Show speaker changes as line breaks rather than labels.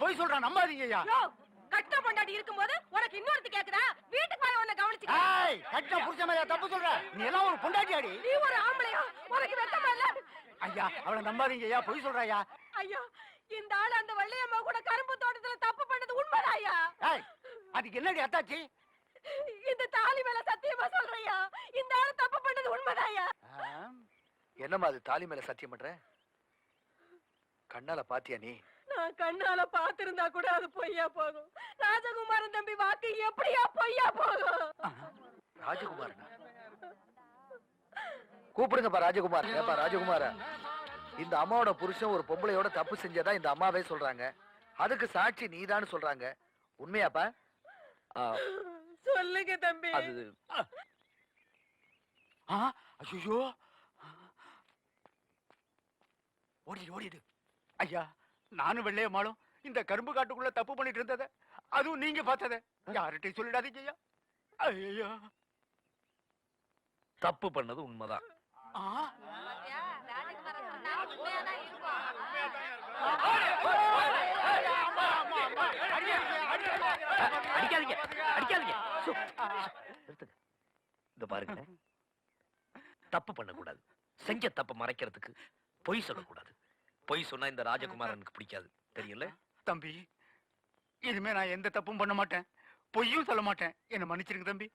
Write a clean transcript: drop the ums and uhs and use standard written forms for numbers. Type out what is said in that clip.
போய் சொல்றான், நம்பாதீங்க ஐயா.
கட்ட பொண்டாட்டி இருக்கும்போது உனக்கு இன்னொருத்தி கேக்குதா? வீட்டுக்கு போய் உன்னை கவனிச்சுக்க.
ஏய், கட்ட புடிச்ச மாதிரி தப்பு சொல்ற. நீ எல்லாம் ஒரு பொண்டாட்டி அடி.
நீ ஒரு ஆம்பளையா? உனக்கு வெட்டமா இல்ல?
ஐயா, அவளை நம்பாதீங்க ஐயா, போய் சொல்றா ஐயா.
ஐயா, இந்த ஆளு அந்த வள்ளியம்மா கூட கரும்பு தோட்டத்துல தப்பு பண்ணது உண்மைதான் ஐயா.
ஏய், அதுக்கு என்னடி அத்தாச்சி?
இந்த தாலி மேல சத்தியமா சொல்றையா, இந்த ஆளு தப்பு பண்ணது உண்மைதான் ஐயா.
என்னம்மா அது தாலி மேல சத்தியம் பண்ற? கண்ணால பாத்தியா நீ?
நான் கண்ணால பாத்திருந்தா கூட அது பொய்யா போகும். ராஜகுமாரன் தம்பி வாக்கு எப்படியா பொய்யா போகும்?
ராஜகுமாரனா? கூப்பிடுங்கப்பா ராஜகுமார். ஏப்பா ராஜகுமார, இந்த அம்மாவோட புருஷன் ஒரு பொம்பளையோட தப்பு செஞ்சதா இந்த அம்மாவே சொல்றாங்க. அதுக்கு சாட்சி நீதான்னு சொல்றாங்க. உண்மையாப்பா?
சொல்லுங்க தம்பி.
அது
ஐயோ, ஓடிடு ஓடிடு. ஐயா, நானும் வெள்ளையம்மாளும் இந்த கரும்பு காட்டுக்குள்ள தப்பு பண்ணிட்டு இருந்தத அதுவும் நீங்க பார்த்தத யார்கிட்டயும் சொல்லிடாதீங்க ஐயா. ஐயோ,
தப்பு பண்ணது உண்மைதான்.
அடிக்காதீங்க அடிக்காதீங்க. இந்த பாருங்க, தப்பு பண்ணக்கூடாது. செஞ்ச தப்ப மறைக்கிறதுக்கு பொய் சொல்லக்கூடாது. பொய் சொன்னா இந்த ராஜகுமாரனுக்கு பிடிக்காது, தெரியல
தம்பி. இனிமே நான் எந்த தப்பும் பண்ண மாட்டேன், பொய்யும் சொல்ல மாட்டேன். என்ன மன்னிச்சிருங்க தம்பி.